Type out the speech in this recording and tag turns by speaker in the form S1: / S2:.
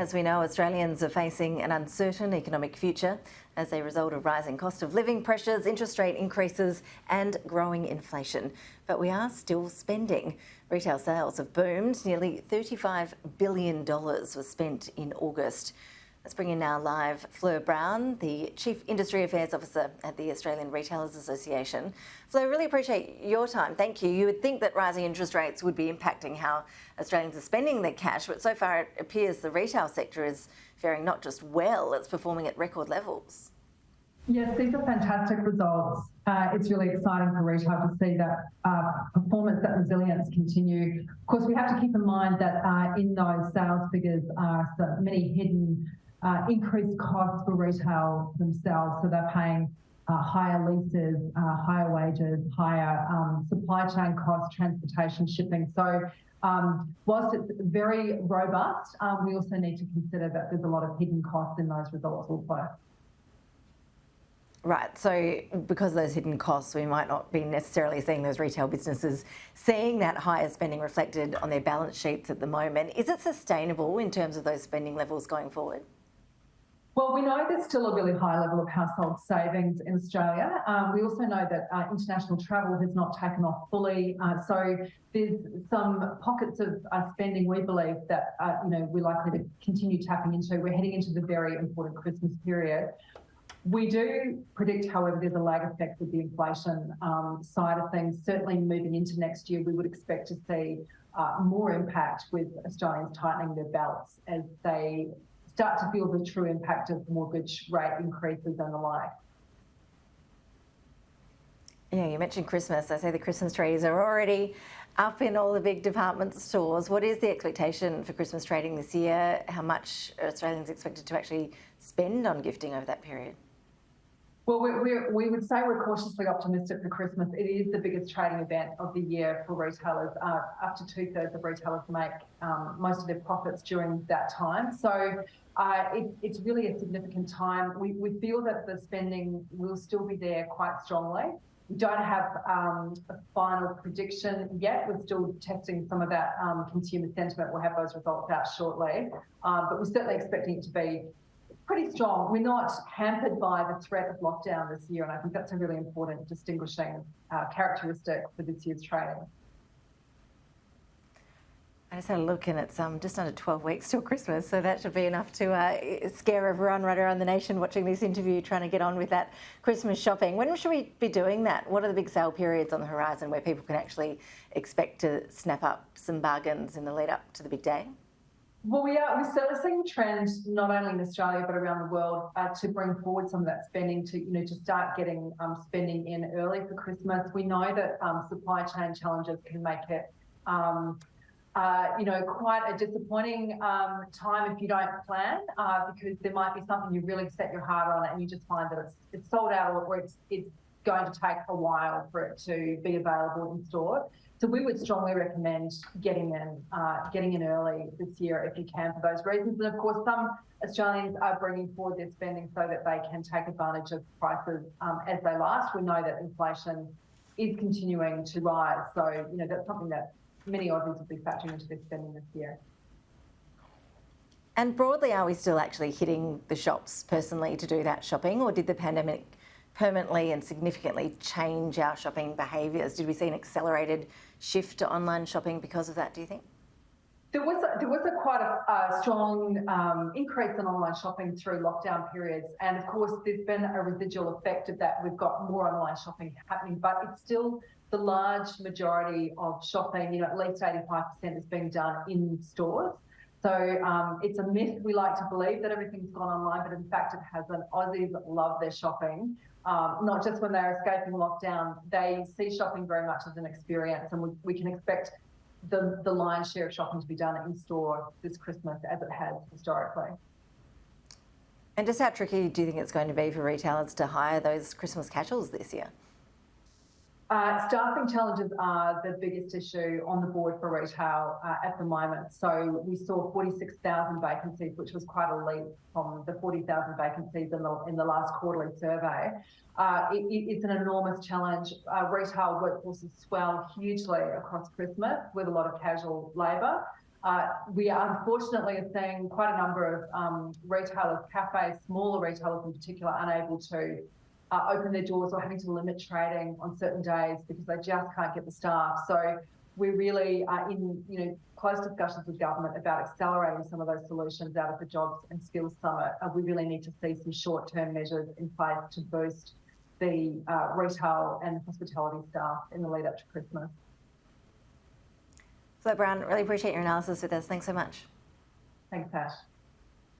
S1: As we know, Australians are facing an uncertain economic future as a result of rising cost of living pressures, interest rate increases and growing inflation. But we are still spending. Retail sales have boomed. Nearly $35 billion was spent in August. Let's bring in now live Fleur Brown, the Chief Industry Affairs Officer at the Australian Retailers Association. Fleur, really appreciate your time. Thank you. You would think that rising interest rates would be impacting how Australians are spending their cash, but so far it appears the retail sector is faring not just well, it's performing at record levels.
S2: Yes, these are fantastic results. It's really exciting for retail to see that performance, that resilience continue. Of course, we have to keep in mind that in those sales figures are so many hidden increased costs for retail themselves. So they're paying higher leases, higher wages, higher supply chain costs, transportation, shipping. So whilst it's very robust, we also need to consider that there's a lot of hidden costs in those results also.
S1: Right, so because of those hidden costs, we might not be necessarily seeing those retail businesses seeing that higher spending reflected on their balance sheets at the moment. Is it sustainable in terms of those spending levels going forward?
S2: Well, we know there's still a really high level of household savings in Australia. We also know that international travel has not taken off fully. So there's some pockets of spending we believe that we're likely to continue tapping into. We're heading into the very important Christmas period. We do predict, however, there's a lag effect with the inflation side of things. Certainly moving into next year, we would expect to see more impact with Australians tightening their belts as they start to feel the true impact of mortgage rate increases and the like.
S1: Yeah, you mentioned Christmas. I say the Christmas trees are already up in all the big department stores. What is the expectation for Christmas trading this year? How much are Australians expected to actually spend on gifting over that period?
S2: Well, we would say we're cautiously optimistic for Christmas. It is the biggest trading event of the year for retailers. Up to 2/3 of retailers make most of their profits during that time. So it's really a significant time. We feel that the spending will still be there quite strongly. We don't have a final prediction yet. We're still testing some of that consumer sentiment. We'll have those results out shortly. But we're certainly expecting it to be pretty strong. We're not hampered by the threat of lockdown this year, and I think that's a really important distinguishing characteristic for this year's trading.
S1: I just had a look and it's just under 12 weeks till Christmas, so that should be enough to scare everyone right around the nation watching this interview, trying to get on with that Christmas shopping. When should we be doing that? What are the big sale periods on the horizon where people can actually expect to snap up some bargains in the lead up to the big day?
S2: Well, we're certainly seeing trends not only in Australia but around the world to bring forward some of that spending to start getting spending in early for Christmas. We know that supply chain challenges can make it quite a disappointing time if you don't plan because there might be something you really set your heart on and you just find that it's sold out or it's going to take a while for it to be available in store. So we would strongly recommend getting in early this year if you can for those reasons. And of course, some Australians are bringing forward their spending so that they can take advantage of prices as they last. We know that inflation is continuing to rise, so that's something that many Aussies will be factoring into their spending this year.
S1: And broadly, are we still actually hitting the shops personally to do that shopping, or did the pandemic permanently and significantly change our shopping behaviours? Did we see an accelerated shift to online shopping because of that, do you think?
S2: There was quite a strong increase in online shopping through lockdown periods. And of course, there's been a residual effect of that. We've got more online shopping happening, but it's still the large majority of shopping, at least 85% is being done in stores. So it's a myth we like to believe that everything's gone online, but in fact it hasn't. Aussies love their shopping, not just when they're escaping lockdown. They see shopping very much as an experience, and we can expect the lion's share of shopping to be done in store this Christmas as it has historically.
S1: And just how tricky do you think it's going to be for retailers to hire those Christmas casuals this year?
S2: Staffing challenges are the biggest issue on the board for retail at the moment. So we saw 46,000 vacancies, which was quite a leap from the 40,000 vacancies in the last quarterly survey. It's an enormous challenge. Retail workforces swell hugely across Christmas with a lot of casual labour. We unfortunately are seeing quite a number of retailers, cafes, smaller retailers in particular, unable to open their doors or having to limit trading on certain days because they just can't get the staff. So we really are in close discussions with government about accelerating some of those solutions out of the Jobs and Skills Summit. We really need to see some short-term measures in place to boost the retail and hospitality staff in the lead up to Christmas.
S1: Fleur Brown, really appreciate your analysis with us. Thanks so much.
S2: Thanks, Ash.